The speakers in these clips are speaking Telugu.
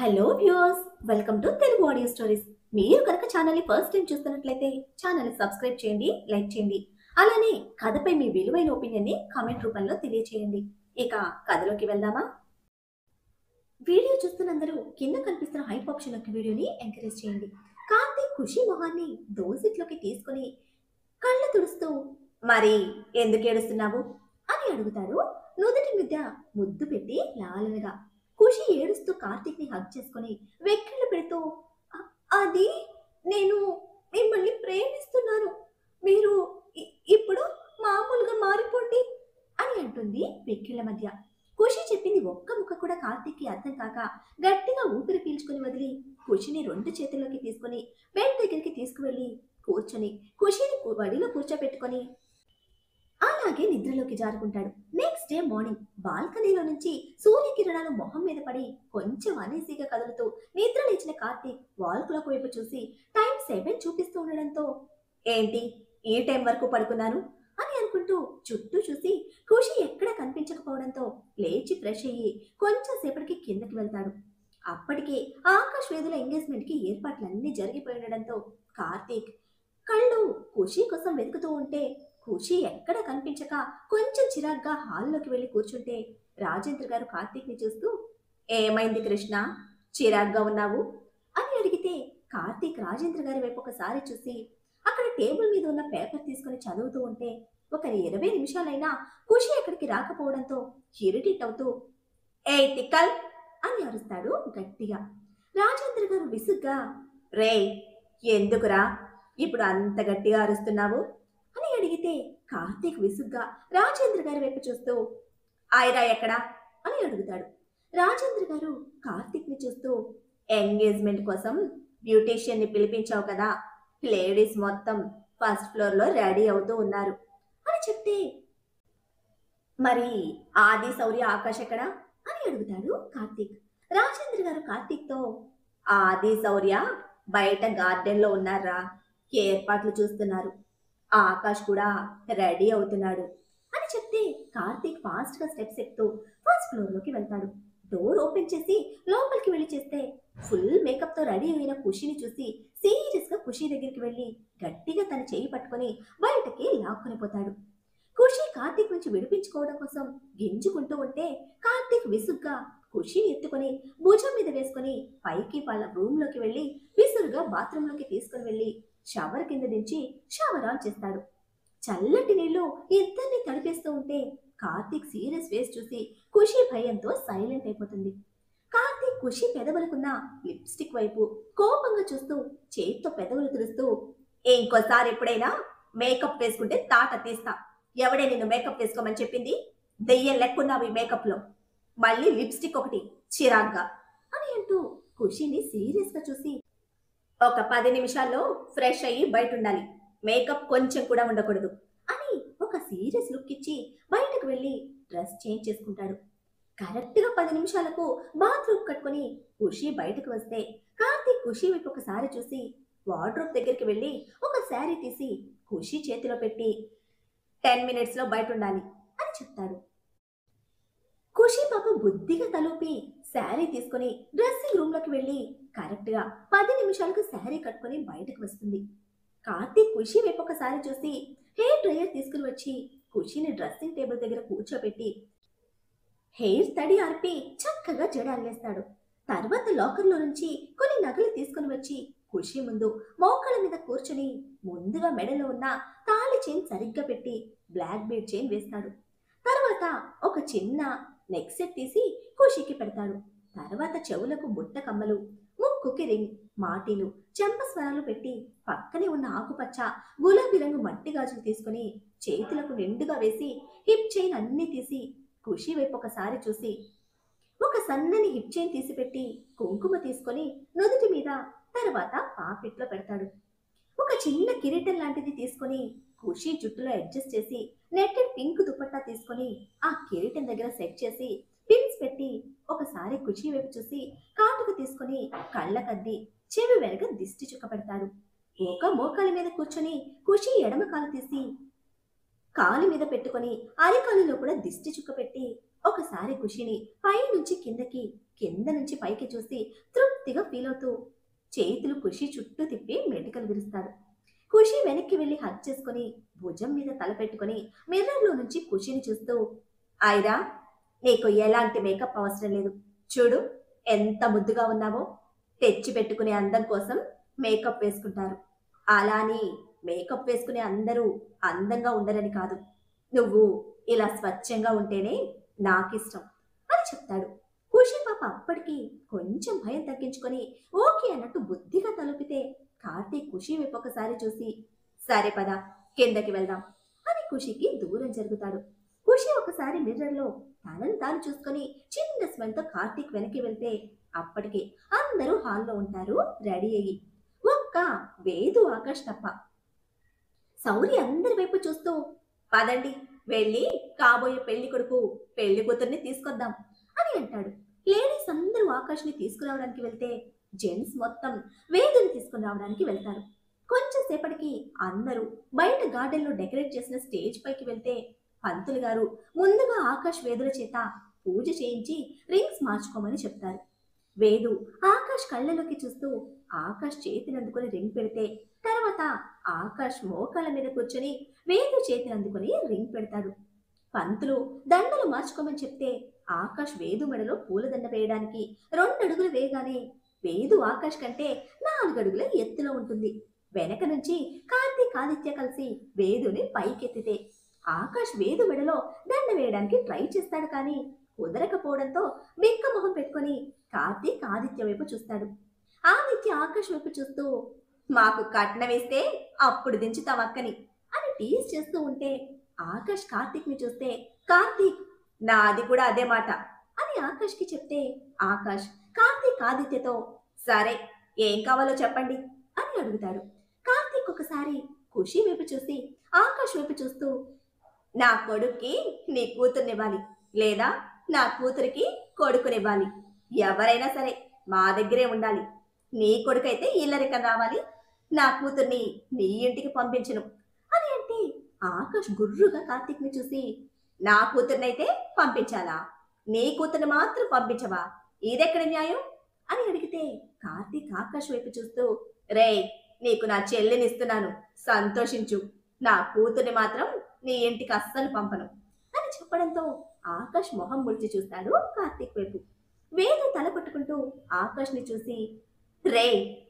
Hello viewers, welcome to Telugu audio stories. మీరు కనుక ఛానల్ని ఫస్ట్ టైం చూస్తున్నట్లయితే ఛానల్ని సబ్స్క్రైబ్ చేయండి, లైక్ చేయండి. అలానే కథపై మీ విలువైన ఒపీనియన్ని కామెంట్ రూపంలో తెలియచేయండి. ఇక కథలోకి వెళ్దామా? వీడియో చూస్తున్నందరూ కింద కనిపిస్తున్న హైప్ ఆప్షన్ యొక్క వీడియోని ఎంకరేజ్ చేయండి. కార్తీక్ ఖుషి మొహాన్ని దోసిట్లోకి తీసుకుని కళ్ళు తుడుస్తూ, మరి ఎందుకు ఏడుస్తున్నావు అని అడుగుతాడు. నుదుటి మీద ముద్దు పెట్టి లాలనగా. ఖుషి ఏడుస్తూ కార్తీక్ ని హగ్ చేసుకుని వెక్కిళ్ళు పెడుతూ, అది నేను మిమ్మల్ని ప్రేమిస్తున్నాను, మీరు ఇప్పుడు మామూలుగా మారిపోండి అని అంటుంది వెక్కిళ్ళ మధ్య. ఖుషి చెప్పింది ఒక్క ముక్క కూడా కార్తీక్ కి అర్థం కాక గట్టిగా ఊపిరి పీల్చుకుని వదిలి ఖుషిని రెండు చేతుల్లోకి తీసుకుని బెడ్ దగ్గరికి తీసుకువెళ్ళి కూర్చొని ఖుషిని వడిలో కూర్చోబెట్టుకొని అలాగే నిద్రలోకి జారుకుంటాడు. నెక్స్ట్ డే మార్నింగ్ బాల్కనీలో నుంచి సూర్యకిరణాలు మొహం మీద పడి కొంచెం అనీసీగా కదులుతూ నిద్ర లేచిన కార్తీక్ వాల్ క్లాక్ వైపు చూసి టైం 7 చూపిస్తూ ఉండడంతో, ఏంటి ఈ టైం వరకు పడుకున్నాను అని అనుకుంటూ చుట్టూ చూసి ఖుషి ఎక్కడ కనిపించకపోవడంతో లేచి ఫ్రెష్ అయ్యి కొంచెం సేపటికి కిందకి వెళ్తాడు. అప్పటికే ఆకాష్ వేదుల ఎంగేజ్మెంట్ కి ఏర్పాట్లన్నీ జరిగిపోయి ఉండడంతో కార్తీక్ కళ్ళు ఖుషి కోసం వెతుకుతూ ఉంటే ఖుషి ఎక్కడ కనిపించక కొంచెం చిరాగ్గా హాల్లోకి వెళ్లి కూర్చుంటే రాజేంద్ర గారు కార్తీక్ ని చూస్తూ, ఏమైంది కృష్ణ, చిరాగ్గా ఉన్నావు అని అడిగితే కార్తీక్ రాజేంద్ర గారి వైపు ఒకసారి చూసి అక్కడ టేబుల్ మీద ఉన్న పేపర్ తీసుకుని చదువుతూ ఉంటే ఒక 20 నిమిషాలైనా ఖుషి ఎక్కడికి రాకపోవడంతో ఇరిటేట్ అవుతూ, ఏ తిక్కల్ అని అరుస్తాడు గట్టిగా. రాజేంద్ర గారు విసుగ్గా, రే ఎందుకురా ఇప్పుడు అంత గట్టిగా అరుస్తున్నావు అని అడిగితే కార్తీక్ విసుగ్గా రాజేంద్ర గారి వైపు చూస్తూ, ఐరా ఎక్కడా అని అడుగుతాడు. రాజేంద్ర గారు కార్తీక్ ని చూస్తూ, ఎంగేజ్మెంట్ కోసం బ్యూటీషియన్ ని పిలిపించావు కదా, లేడీస్ మొత్తం ఫస్ట్ ఫ్లోర్ లో రెడీ అవుతూ ఉన్నారు అని చెప్తే, మరి ఆది శౌర్య ఆకాష్ ఎక్కడా అని అడుగుతాడు కార్తీక్. రాజేంద్ర గారు కార్తీక్ తో, ఆది శౌర్య బయట గార్డెన్ లో ఉన్నారా, ఏర్పాట్లు చూస్తున్నారు, ఆకాష్ కూడా రెడీ అవుతున్నాడు అని చెప్తే కార్తీక్ ఫాస్ట్ గా స్టెప్స్ ఎక్కుతూ ఫస్ట్ ఫ్లోర్ లోకి వెళ్తాడు. డోర్ ఓపెన్ చేసి లోపలికి వెళ్ళి చేస్తే ఫుల్ మేకప్ తో రెడీ అయిన ఖుషిని చూసి సీరియస్ గా ఖుషి దగ్గరికి వెళ్ళి గట్టిగా తన చేయి పట్టుకొని బయటకి లాక్కుని పోతాడు. ఖుషి కార్తీక్ నుంచి విడిపించుకోవడం కోసం గింజుకుంటూ ఉంటే కార్తీక్ విసుగ్గా ఖుషిని ఎత్తుకొని భుజం మీద వేసుకుని పైకి వాళ్ళ రూమ్ లోకి వెళ్ళి విసురుగా బాత్రూమ్ లోకి తీసుకుని వెళ్ళి షవర్ కింద దించి షవర్ ఆన్ చేస్తాడు. చల్లటి నీళ్లు ఇద్దరిని తడిపేస్తూ ఉంటే కార్తీక్ సీరియస్ ఫేస్ చూసి ఖుషి భయంతో సైలెంట్ అయిపోతుంది. కార్తీక్ ఖుషి పెదవులకున్న లిప్స్టిక్ వైపు కోపంగా చూస్తూ చేతితో పెదవులు తుడుస్తూ, ఇంకోసారి ఎప్పుడైనా మేకప్ వేసుకుంటే తాట తీస్తా, ఎవడే నిన్ను మేకప్ వేసుకోమని చెప్పింది, దెయ్యం లెక్కున్నావు ఈ మేకప్ లో, మళ్ళీ లిప్స్టిక్ ఒకటి చిరాగ్గా అని అంటూ ఖుషిని సీరియస్ గా చూసి, ఒక 10 నిమిషాల్లో ఫ్రెష్ అయ్యి బయట ఉండాలి, మేకప్ కొంచెం కూడా ఉండకూడదు అని ఒక సీరియస్ లుక్ ఇచ్చి బయటకు వెళ్ళి డ్రెస్ చేంజ్ చేసుకుంటాడు. కరెక్ట్ గా 10 నిమిషాలకు బాత్రూమ్ కట్టుకుని ఖుషి బయటకు వస్తే కార్తీక్ ఖుషి వైపు ఒకసారి చూసి వార్డ్రోబ్ దగ్గరికి వెళ్ళి ఒక శారీ తీసి ఖుషి చేతిలో పెట్టి 10 మినిట్స్ లో బయట ఉండాలి అని చెప్తాడు. ఖుషి పాప బుద్ధిగా తలూపి శారీ తీసుకుని డ్రెస్సింగ్ రూమ్ లోకి వెళ్ళి కరెక్ట్ గా 10 నిమిషాలకు శారీ కట్టుకుని బయటకు వస్తుంది. కార్తీక్ ఖుషి వైపు ఒకసారి చూసి హెయిర్ డ్రైయర్ తీసుకుని వచ్చి ఖుషిని డ్రెస్సింగ్ టేబుల్ దగ్గర కూర్చోబెట్టి హెయిర్ తడి ఆర్పి చక్కగా జడ అల్లేస్తాడు. తర్వాత లాకర్ లో నుంచి కొన్ని నగలు తీసుకుని వచ్చి ఖుషి ముందు మోకాళ్ళ మీద కూర్చుని ముందుగా మెడలో ఉన్న తాళి చైన్ సరిగ్గా పెట్టి బ్లాక్ బీడ్ చైన్ వేస్తాడు. తర్వాత ఒక చిన్న నెక్ సెట్ తీసి ఖుషికి పెడతాడు. తర్వాత చెవులకు బుట్ట కమ్మలు, ముక్కుకి రింగ్, మాటీలు, చెంపస్వరాలు పెట్టి పక్కనే ఉన్న ఆకుపచ్చ గులాబీ రంగు మట్టి గాజులు తీసుకుని చేతులకు నిండుగా వేసి హిప్ చైన్ అన్ని తీసి ఖుషి వైపు ఒకసారి చూసి ఒక సన్నని హిప్ చైన్ తీసిపెట్టి కుంకుమ తీసుకొని నుదుటి మీద, తర్వాత పాపిట్లో పెడతాడు. ఒక చిన్న కిరీటం లాంటిది తీసుకొని ఖుషి జుట్టులో అడ్జస్ట్ చేసి నెట్టెడ్ పింక్ దుపట్టా తీసుకొని ఆ కిరీటం దగ్గర సెట్ చేసి పిన్స్ పెట్టి ఒకసారి ఖుషి వైపు చూసి కాటుకు తీసుకుని కళ్ళకద్ది చెవి వెనక దిష్టి చుక్క పెడతాడు. ఒక మోకాలి మీద కూర్చొని ఖుషి ఎడమ కాలు తీసి కాలు మీద పెట్టుకొని అరికాలులో కూడా దిష్టి చుక్క పెట్టి ఒకసారి ఖుషిని పై నుంచి కిందకి, కింద నుంచి పైకి చూసి తృప్తిగా ఫీల్ అవుతూ చేతులు ఖుషి చుట్టూ తిప్పి మెటికలు విరుస్తాడు. ఖుషి వెనక్కి వెళ్లి హగ్ చేసుకుని భుజం మీద తల పెట్టుకుని మిర్రర్లో నుంచి ఖుషిని చూస్తూ, ఐరా, నీకు ఎలాంటి మేకప్ అవసరం లేదు. చూడు ఎంత ముద్దుగా ఉన్నావో. తెచ్చి పెట్టుకునే అందం కోసం మేకప్ వేసుకుంటారు. అలా అని మేకప్ వేసుకునే అందరూ అందంగా ఉండరని కాదు. నువ్వు ఇలా స్వచ్ఛంగా ఉంటేనే నాకిష్టం అని చెప్తాడు. ఖుషి పాప అప్పటికి కొంచెం భయం తగ్గించుకొని ఓకే అన్నట్టు బుద్ధిగా తలుపితే కార్తీక్ ఖుషి వైపు ఒకసారి చూసి, సరే పద కిందకి వెళ్దాం అని ఖుషికి దూరం జరుగుతాడు. ఖుషి ఒకసారి మిర్రర్లో తనను తాను చూసుకొని చిన్న స్మైల్తో కార్తీక్ వెనక్కి వెళ్తే అప్పటికే అందరూ హాల్లో ఉంటారు రెడీ అయ్యి. ఒక్క వేదు ఆకాష్ తప్ప. సౌరి అందరి వైపు చూస్తూ, పదండి వెళ్ళి కాబోయే పెళ్లి కొడుకు పెళ్లి కూతుర్ని తీసుకొద్దాం అని అంటాడు. లేడీస్ అందరూ ఆకాష్ని తీసుకురావడానికి వెళ్తే జెంట్స్ మొత్తం వేదుని తీసుకుని రావడానికి వెళ్తారు. కొంచెం సేపటికి అందరూ బయట గార్డెన్ లో డెకరేట్ చేసిన స్టేజ్ పైకి వెళ్తే పంతులు గారు ముందుగా ఆకాష్ వేదుల చేత పూజ చేయించి రింగ్స్ మార్చుకోమని చెప్తారు. వేదు ఆకాష్ కళ్ళలోకి చూస్తూ ఆకాష్ చేతిని అందుకొని రింగ్ పెడితే తర్వాత ఆకాష్ మోకాళ్ళ మీద కూర్చొని వేదు చేతిని అందుకొని రింగ్ పెడతాడు. పంతులు దండలు మార్చుకోమని చెప్తే ఆకాష్ వేదు మెడలో పూలదండ వేయడానికి 2 అడుగులు వేయగానే వేదు ఆకాష్ కంటే 4 అడుగుల ఎత్తులో ఉంటుంది. వెనక నుంచి కార్తీక్ ఆదిత్య కలిసి వేదుని పైకెత్తితే ఆకాష్ వేదు మెడలో దండ వేయడానికి ట్రై చేస్తాడు. కానీ కుదరకపోవడంతో బిక్క మొహం పెట్టుకొని కార్తీక్ ఆదిత్య వైపు చూస్తాడు. ఆదిత్య ఆకాష్ వైపు చూస్తూ, మాకు కట్నం వేస్తే అప్పుడు దించుతాం అక్కని అని టీజ్ చేస్తూ ఉంటే ఆకాష్ కార్తీక్ ని చూస్తే కార్తీక్, నాది కూడా అదే మాట అని ఆకాష్ కి చెప్తే ఆకాష్ కార్తీక్ ఆదిత్యతో, సరే ఏం కావాలో చెప్పండి అని అడుగుతాడు. కార్తీక్ ఒకసారి ఖుషి వైపు చూసి ఆకాష్ వైపు చూస్తూ, నా కొడుక్కి నీ కూతుర్నివ్వాలి, లేదా నా కూతురికి కొడుకునివ్వాలి. ఎవరైనా సరే మా దగ్గరే ఉండాలి. నీ కొడుకైతే ఇల్లరికం రావాలి, నా కూతుర్ని నీ ఇంటికి పంపించను అని అంటే ఆకాష్ గుర్రుగా కార్తీక్ ని చూసి, నా కూతుర్నైతే పంపించాలా, నీ కూతుర్ని మాత్రం పంపించవా, ఇదెక్కడి న్యాయం అని అడిగితే కార్తీక్ ఆకాష్ వైపు చూస్తూ, రేయ్, నీకు నా చెల్లినిస్తున్నాను, సంతోషించు. నా కూతుర్ని మాత్రం నీ ఇంటికి అస్సలు పంపను అని చెప్పడంతో ఆకాష్ మొహం ముడిచి చూస్తాడు కార్తీక్ వైపు. వేద తల పట్టుకుంటూ ఆకాష్ ని చూసి, రే,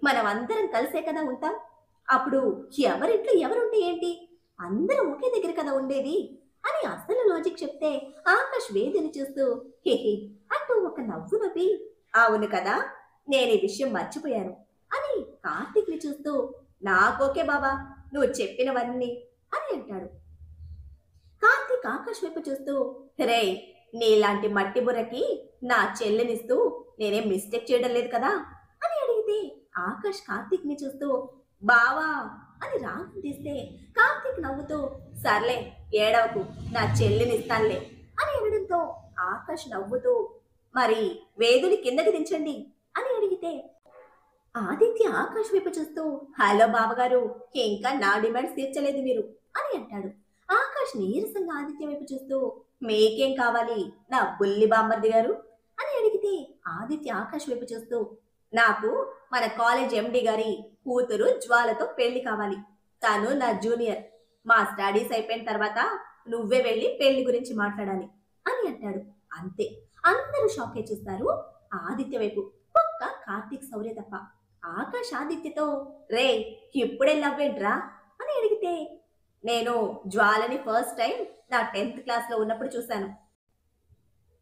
మనం అందరం కలిసే కదా ఉంటాం, అప్పుడు ఎవరింట్లో ఎవరుంటే ఏంటి, అందరం ఒకే దగ్గర కదా ఉండేది అని అసలు లాజిక్ చెప్తే ఆకాష్ వేదని చూస్తూ హేహే అంటూ ఒక నవ్వు నవ్వి, అవును కదా, నేను ఈ విషయం మర్చిపోయాను అని కార్తీక్ ని చూస్తూ, నాకోకే బాబా, నువ్వు చెప్పినవన్నీ అని అంటాడు. కార్తీక్ ఆకాష్ వైపు చూస్తూ, రే, నీలాంటి మట్టి బుర్రకి నా చెల్లినిస్తూ నేనేం మిస్టేక్ చేయడం లేదు కదా అని అడిగితే ఆకాష్ కార్తీక్ ని చూస్తూ, బావా అని రాగం తీస్తే కార్తీక్ నవ్వుతూ, సర్లే ఏడవకు, నా చెల్లినిస్తానులే అని అనడంతో ఆకాష్ నవ్వుతూ, మరి వేదుని కిందకి దించండి అని అడిగితే ఆదిత్య ఆకాష్ వైపు చూస్తూ, హలో బావగారు, ఇంకా నా డిమాండ్స్ తీర్చలేదు మీరు అని అంటాడు. ఆకాష్ నీరసంగా ఆదిత్య వైపు చూస్తూ, మీకేం కావాలి నా బుల్లి బామ్మర్ది గారు అని అడిగితే ఆదిత్య ఆకాష్ వైపు చూస్తూ, నాకు మన కాలేజ్ ఎండి గారి కూతురు జ్వాలతో పెళ్లి కావాలి. తను నా జూనియర్. మా స్టడీస్ అయిపోయిన తర్వాత నువ్వే వెళ్ళి పెళ్లి గురించి మాట్లాడాలి అని అంటాడు. అంతే, అందరూ షాకే చూస్తారు ఆదిత్య వైపు, ఒక్క కార్తీక్ సౌర్య తప్ప. ఆకాష్ ఆదిత్యతో, రే, ఇప్పుడే లవ్వేంట్రా అని అడిగితే, నేను జ్వాలని ఫస్ట్ టైం నా 10th క్లాస్లో ఉన్నప్పుడు చూశాను.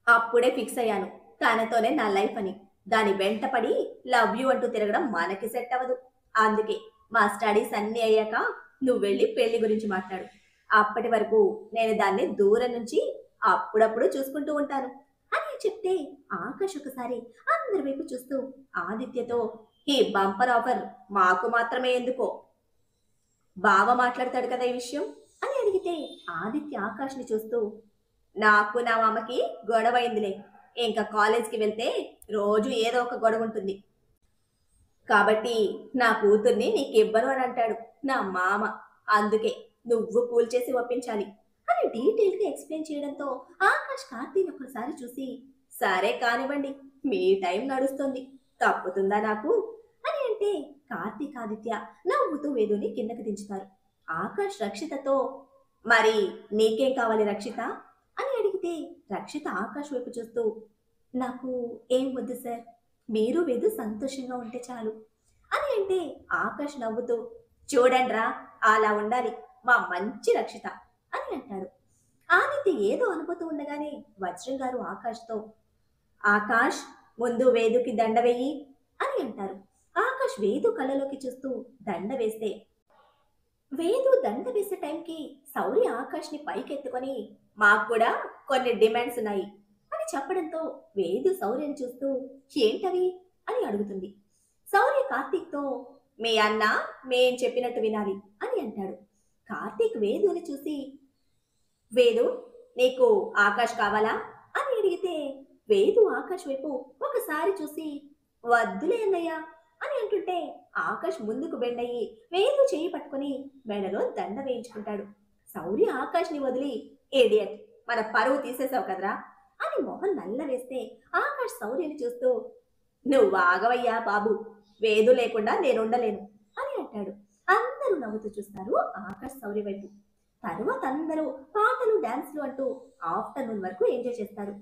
అప్పుడే ఫిక్స్ అయ్యాను తనతోనే నా లైఫ్ అని. దాని వెంటపడి లవ్ యూ అంటూ తిరగడం మనకి సెట్ అవ్వదు. అందుకే మా స్టడీస్ అన్నీ అయ్యాక నువ్వు వెళ్ళి పెళ్లి గురించి మాట్లాడు. అప్పటి వరకు నేను దాన్ని దూరం నుంచి అప్పుడప్పుడు చూసుకుంటూ ఉంటాను అని చెప్తే ఆకాష్ ఒకసారి అందరి వైపు చూస్తూ ఆదిత్యతో, ఈ బంపర్ ఆఫర్ మాకు మాత్రమే ఎందుకో, బావ మాట్లాడతాడు కదా ఈ విషయం అని అడిగితే ఆదిత్య ఆకాష్ని చూస్తూ, నాకు నా మామకి గొడవ అయిందిలే, ఇంకా కాలేజ్కి వెళ్తే రోజు ఏదో ఒక గొడవ ఉంటుంది, కాబట్టి నా కూతుర్ని నీకు ఇవ్వను అని అంటాడు నా మామ. అందుకే నువ్వు కూల్ చేసి ఒప్పించాలి అని డీటెయిల్ గా ఎక్స్ప్లెయిన్ చేయడంతో ఆకాష్ కార్తీని ఒకసారి చూసి, సరే కానివ్వండి, మీ టైం నడుస్తుంది, తప్పుతుందా నాకు అని అంటే, కార్తీక్ ఆదిత్య నవ్వుతూ వేదుని కిందకి దించుతారు. ఆకాష్ రక్షితతో, మరి నీకేం కావాలి రక్షిత అని అడిగితే, రక్షిత ఆకాష్ వైపు చూస్తూ, నాకు ఏం వద్దు సార్, మీరు వేదు సంతోషంగా ఉంటే చాలు అని అంటే, ఆకాష్ నవ్వుతూ, చూడండ్రా, అలా ఉండాలి మా మంచి రక్షిత అని అంటాడు. ఆదిత్య ఏదో అనుకుంటూ ఉండగానే వజ్రం గారు ఆకాష్తో, ఆకాష్, ముందు వేదుకి దండ వెయ్యి అని అంటారు. ఆకాష్ వేదు కళ్ళలోకి చూస్తూ దండ వేస్తే, వేదు దండ వేసే టైంకి సౌర్య ఆకాష్ని పైకెత్తుకొని, మాకు కూడా కొన్ని డిమాండ్స్ ఉన్నాయి అని చెప్పడంతో వేదు శౌర్యని చూస్తూ, ఏంటవి అని అడుగుతుంది. శౌర్య కార్తీక్తో, మీ అన్న మేం చెప్పినట్టు వినాలి అని అంటాడు. కార్తీక్ వేదుని చూసి, వేదు, నీకు ఆకాష్ కావాలా అని అడిగితే, వేదు ఆకాష్ వైపు ఒకసారి చూసి, వద్దులే అన్నయ్య అని అంటుంటే, ఆకాష్ ముందుకు బెండయ్యి వేదు చేయి పట్టుకుని మెడలో దండ వేయించుకుంటాడు. శౌర్య ఆకాష్ని వదిలి, ఏడియట్, మన పరువు తీసేసావు కదరా అని మొహం నల్ల వేస్తే, ఆకాష్ శౌర్యని చూస్తూ, నువ్వు ఆగవయ్యా బాబు, వేదు లేకుండా నేనుండలేను అని అంటాడు. అందరూ నవ్వుతూ చూస్తారు ఆకాష్ శౌర్య వైపు. తరువాత అందరూ పాటలు డాన్స్లు అంటూ ఆఫ్టర్నూన్ వరకు ఎంజాయ్ చేస్తారు.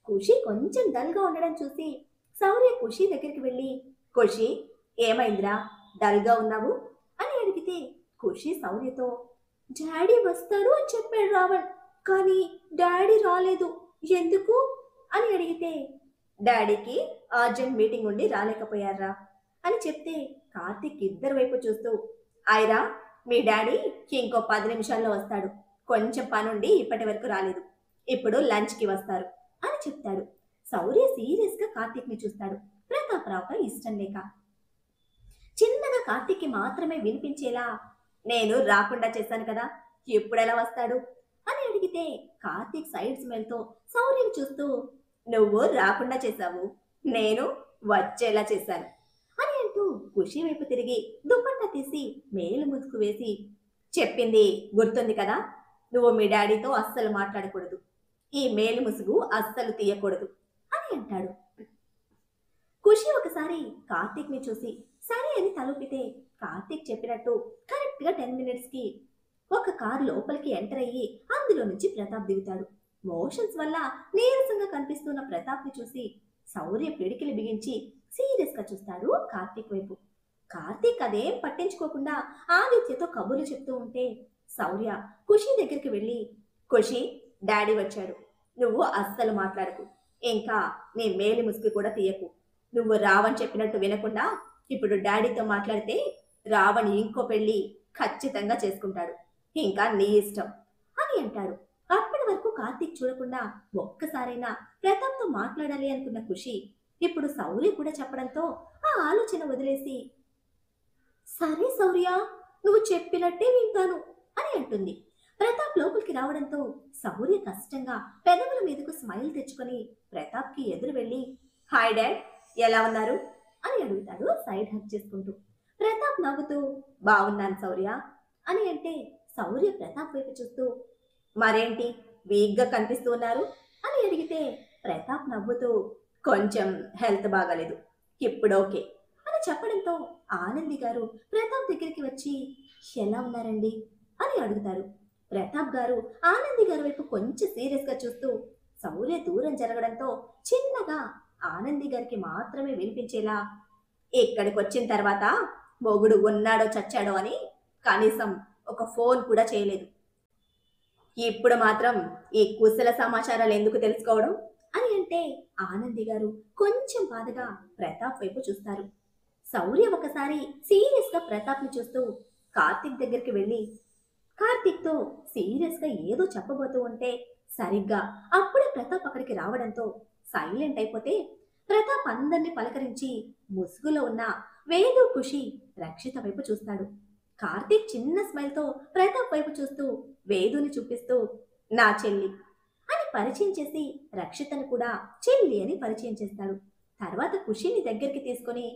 ఖుషి కొంచెం డల్ గా ఉండడం చూసి శౌర్య ఖుషి దగ్గరికి వెళ్ళి, ఖుషి, ఏమైందిరా, డల్ గా ఉన్నావు అని అడిగితే, ఖుషి శౌర్యతో, డాడీ వస్తాడు అని చెప్పాడు రావణ్, కానీ డాడీ రాలేదు, ఎందుకు అని అడిగితే, డాడీకి అర్జెంట్ మీటింగ్ ఉండి రాలేకపోయారా అని చెప్తే, కార్తీక్ ఇద్దరు వైపు చూస్తూ, ఐరా, మీ డాడీ ఇంకో 10 నిమిషాల్లో వస్తాడు, కొంచెం పనుండి ఇప్పటి వరకు రాలేదు, ఇప్పుడు లంచ్కి వస్తారు అని చెప్తాడు. శౌర్య సీరియస్ గా కార్తీక్ ని చూస్తాడు, ప్రతాపరావుపై ఇష్టం లేక. చిన్నగా కార్తీక్ కి మాత్రమే వినిపించేలా, నేను రాకుండా చేశాను కదా, ఎప్పుడెలా వస్తాడు అని అడిగితే, కార్తీక్ సైడ్ స్మెల్ తో శౌర్యని చూస్తూ, నువ్వు రాకుండా చేశావు, నేను వచ్చేలా చేశాను అని అంటూ ఖుషి వైపు తిరిగి దుపట్టా తీసి మేలు ముసుగు వేసి, చెప్పింది గుర్తుంది కదా, నువ్వు మీ డాడీతో అస్సలు మాట్లాడకూడదు, ఈ మేలు ముసుగు అస్సలు తీయకూడదు అని అంటాడు. ఖుషి ఒకసారి కార్తీక్ ని చూసి సరే అని తలూపితే, కార్తీక్ చెప్పినట్టు కరెక్ట్ గా 10 minutes కి ఒక కార్ లోపలికి ఎంటర్ అయ్యి అందులో నుంచి ప్రతాప్ దిగుతాడు. మోషన్స్ వల్ల నీరసంగా కనిపిస్తున్న ప్రతాప్ ని చూసి శౌర్య పిడికిలి బిగించి సీరియస్ గా చూస్తాడు కార్తీక్ వైపు. కార్తీక్ అదేం పట్టించుకోకుండా ఆదిత్యతో కబుర్లు చెప్తూ ఉంటే, శౌర్య ఖుషి దగ్గరికి వెళ్ళి, ఖుషి, డాడీ వచ్చాడు, నువ్వు అస్సలు మాట్లాడకు, ఇంకా నీ మేలి ముసుగు కూడా తీయకు, నువ్వు రావణ్ చెప్పినట్టు వినకుండా ఇప్పుడు డాడీతో మాట్లాడితే రావణ్ ఇంకో పెళ్లి ఖచ్చితంగా చేసుకుంటాడు, ఇంకా నీ ఇష్టం అని అంటాడు. అప్పటి వరకు కార్తీక్ చూడకుండా ఒక్కసారైనా ప్రతాప్తో మాట్లాడాలి అనుకున్న ఖుషి ఇప్పుడు శౌర్య కూడా చెప్పడంతో ఆ ఆలోచన వదిలేసి, సరే శౌర్య, నువ్వు చెప్పినట్టే వింటాను అని అంటుంది. ప్రతాప్ లోపలికి రావడంతో శౌర్య కష్టంగా పెదవుల మీదకు స్మైల్ తెచ్చుకొని ప్రతాప్ కి ఎదురు వెళ్ళి, హాయ్ డాడ్, ఎలా ఉన్నారు అని అడుగుతాడు సైడ్ హక్ చేసుకుంటూ. ప్రతాప్ నవ్వుతూ, బాగున్నాను శౌర్య అని అంటే, శౌర్య ప్రతాప్ వైపు చూస్తూ, మరేంటి వీక్ గా కనిపిస్తూ ఉన్నారు అని అడిగితే, ప్రతాప్ నవ్వుతూ, కొంచెం హెల్త్ బాగాలేదు, ఇప్పుడు ఓకే అని చెప్పడంతో ఆనంది గారు ప్రతాప్ దగ్గరికి వచ్చి, ఎలా ఉన్నారండి అని అడుగుతారు. ప్రతాప్ గారు ఆనంది గారి వైపు కొంచెం సీరియస్ గా చూస్తూ శౌర్య దూరం జరగడంతో చిన్నగా ఆనంది గారికి మాత్రమే వినిపించేలా, ఇక్కడికి వచ్చిన తర్వాత మొగుడు ఉన్నాడో చచ్చాడో అని కనీసం ఒక ఫోన్ కూడా చేయలేదు, ఇప్పుడు మాత్రం ఈ కుశల సమాచారాలు ఎందుకు తెలుసుకోవడం అని అంటే, ఆనంది గారు కొంచెం బాధగా ప్రతాప్ వైపు చూస్తారు. శౌర్య ఒకసారి సీరియస్ గా ప్రతాప్ ని చూస్తూ కార్తీక్ దగ్గరికి వెళ్ళి కార్తీక్ తో సీరియస్ గా ఏదో చెప్పబోతూ ఉంటే సరిగ్గా అప్పుడే ప్రతాప్ అక్కడికి రావడంతో సైలెంట్ అయిపోతే, ప్రతాప్ అందరినీ పలకరించి ముసుగులో ఉన్న వేదు, ఖుషి, రక్షిత వైపు చూస్తాడు. కార్తీక్ చిన్న స్మైల్ తో ప్రతాప్ వైపు చూస్తూ వేదుని చూపిస్తూ, నా చెల్లి అని పరిచయం చేసి రక్షితను కూడా చెల్లి అని పరిచయం చేస్తాడు. తర్వాత ఖుషిని దగ్గరికి తీసుకొని,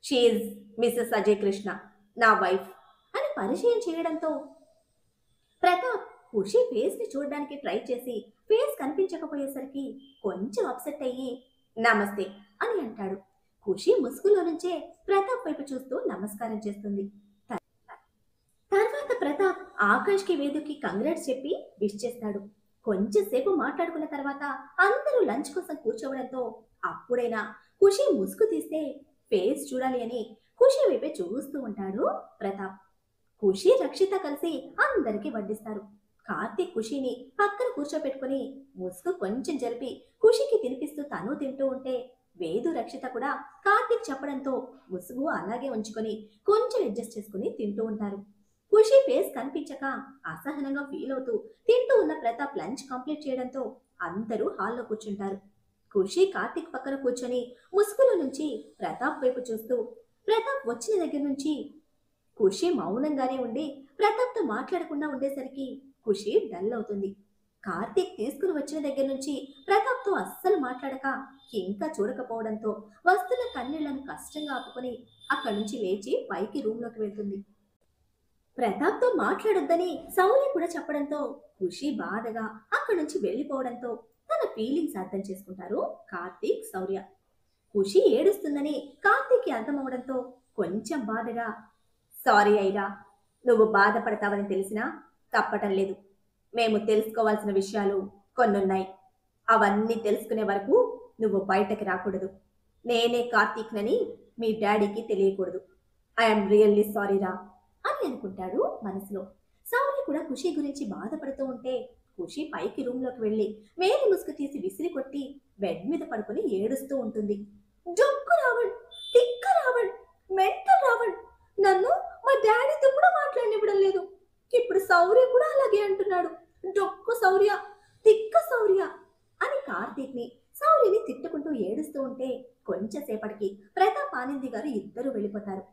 షీఈ్ మిసెస్ అజయ్ కృష్ణ, నా వైఫ్ అని పరిచయం చేయడంతో ప్రతాప్ ఖుషి ఫేస్ ని చూడడానికి ట్రై చేసి ఫేస్ కనిపించకపోయేసరికి కొంచెం అప్సెట్ అయ్యి నమస్తే అని అంటాడు. ఖుషి ముసుగులో నుంచే ప్రతాప్ వైపు చూస్తూ నమస్కారం చేస్తుంది. తర్వాత ప్రతాప్ ఆకాష్ కి వేదుకి కంగ్రాట్స్ చెప్పి విష్ చేస్తాడు. కొంచెం సేపు మాట్లాడుకున్న తర్వాత అందరూ లంచ్ కోసం కూర్చోవడంతో అప్పుడైనా ఖుషి ముసుగు తీస్తే ఫేస్ చూడాలి అని ఖుషి వైపే చూస్తూ ఉంటాడు ప్రతాప్. ఖుషి రక్షిత కలిసి అందరికి వడ్డిస్తారు. కార్తీక్ ఖుషిని పక్కన కూర్చోపెట్టుకుని ముసుగు కొంచెం జరిపి ఖుషికి తినిపిస్తూ తను తింటూ ఉంటే వేదు రక్షిత కూడా కార్తీక్ చెప్పడంతో ముసుగు అలాగే ఉంచుకొని కొంచెం అడ్జస్ట్ చేసుకుని తింటూ ఉంటారు. ఖుషి ఫేస్ కనిపించక అసహనంగా ఫీల్ అవుతూ తింటూ ఉన్న ప్రతాప్ లంచ్ కంప్లీట్ చేయడంతో అందరూ హాల్లో కూర్చుంటారు. ఖుషి కార్తీక్ పక్కన కూర్చొని ముసుగులో నుంచి ప్రతాప్ వైపు చూస్తూ ప్రతాప్ వచ్చిన దగ్గర నుంచి ఖుషి మౌనంగానే ఉండి ప్రతాప్తో మాట్లాడకుండా ఉండేసరికి ఖుషి డల్ అవుతుంది. కార్తీక్ తీసుకుని వచ్చిన దగ్గర నుంచి ప్రతాప్తో అస్సలు మాట్లాడక ఇంకా చూడకపోవడంతో వస్తున్న కన్నీళ్లను కష్టంగా ఆపుకొని అక్కడి నుంచి లేచి పైకి రూమ్లోకి వెళ్తుంది. ప్రతాప్తో మాట్లాడొద్దని సౌర్య కూడా చెప్పడంతో ఖుషి బాధగా అక్కడి నుంచి వెళ్లిపోవడంతో తన ఫీలింగ్స్ అర్థం చేసుకుంటారు కార్తీక్ సౌర్య. ఖుషి ఏడుస్తుందని కార్తీక్కి అర్థమవడంతో కొంచెం బాధగా సారీ ఐరా, నువ్వు బాధపడతావని తెలిసినా తప్పటం లేదు. మేము తెలుసుకోవాల్సిన విషయాలు కొన్నున్నాయి. అవన్నీ తెలుసుకునే వరకు నువ్వు బయటకి రాకూడదు. నేనే కార్తీక్నని మీ డాడీకి తెలియకూడదు. ఐఎమ్ రియల్లీ సారీరా అని అనుకుంటాడు మనసులో. సౌర్య కూడా ఖుషి గురించి బాధపడుతూ ఉంటే ఖుషి పైకి రూమ్లోకి వెళ్ళి మేలి ముసుగు తీసి విసిరి కొట్టి బెడ్ మీద పడుకొని ఏడుస్తూ ఉంటుంది. జొక్కు రావణ్, తిక్క రావణ్, మెంటల్ రావణ్, నన్ను మా డాడీతో కూడా మాట్లాడినివ్వడం లేదు. ఇప్పుడు శౌర్య కూడా అలాగే అంటున్నాడు. డొక్కు శౌర్య, తిక్క శౌర్య అని కార్తీక్ ని శౌర్యని తిట్టుకుంటూ ఏడుస్తూ ఉంటే కొంచెం సేపటికి ప్రతాప్ ఆనంది గారు ఇద్దరు వెళ్ళిపోతారు.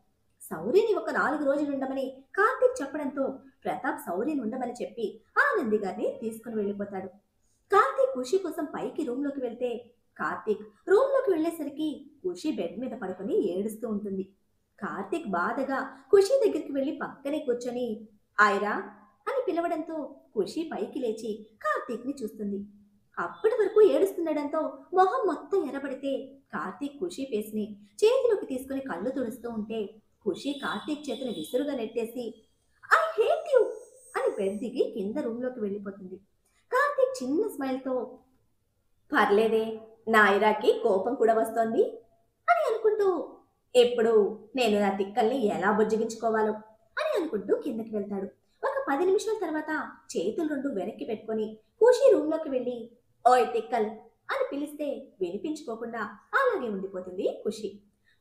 శౌర్యని ఒక 4 రోజులు ఉండమని కార్తీక్ చెప్పడంతో ప్రతాప్ శౌర్యని ఉండమని చెప్పి ఆనంది గారిని తీసుకుని వెళ్ళిపోతాడు. కార్తీక్ ఖుషి కోసం పైకి రూమ్లోకి వెళ్తే కార్తీక్ రూమ్లోకి వెళ్లేసరికి ఖుషి బెడ్ మీద పడుకొని ఏడుస్తూ ఉంటుంది. కార్తీక్ బాధగా ఖుషి దగ్గరికి వెళ్లి పక్కనే కూర్చొని ఐరా అని పిలవడంతో ఖుషి పైకి లేచి కార్తీక్ ని చూస్తుంది. అప్పటి వరకు ఏడుస్తుండడంతో మొహం మొత్తం ఎర్రబడితే కార్తీక్ ఖుషి ఫేస్ ని చేతిలోకి తీసుకుని కళ్ళు తుడుస్తూ ఉంటే ఖుషి కార్తీక్ చేతిని విసురుగా నెట్టేసి ఐ హేట్ యు అని బెడ్ దిగి కింద రూమ్లోకి వెళ్ళిపోతుంది. కార్తీక్ చిన్న స్మైల్ తో పర్లేదే, నా ఐరాకి కోపం కూడా వస్తోంది అని అనుకుంటూ ఎప్పుడు నేను నా తిక్కల్ని ఎలా బుజ్జగించుకోవాలో అని అనుకుంటూ కిందకి వెళ్తాడు. ఒక 10 నిమిషాల తర్వాత చేతులు 2 వెనక్కి పెట్టుకొని ఖుషి రూమ్లోకి వెళ్ళి ఓయ్ తిక్కల్ అని పిలిస్తే వినిపించుకోకుండా అలాగే ఉండిపోతుంది ఖుషి.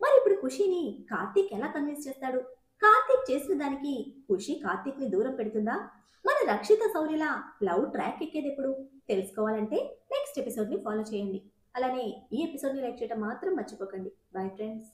మరి ఇప్పుడు ఖుషిని కార్తీక్ ఎలా కన్విన్స్ చేస్తాడు? కార్తీక్ చేసిన దానికి ఖుషి కార్తీక్ ని దూరం పెడుతుందా? మన రక్షిత శౌర్యలా లవ్ ట్రాక్ ఎక్కేది ఎప్పుడు? తెలుసుకోవాలంటే నెక్స్ట్ ఎపిసోడ్ ని ఫాలో చేయండి. అలానే ఈ ఎపిసోడ్ ని లైక్ చేయడం మాత్రం మర్చిపోకండి. Bye friends.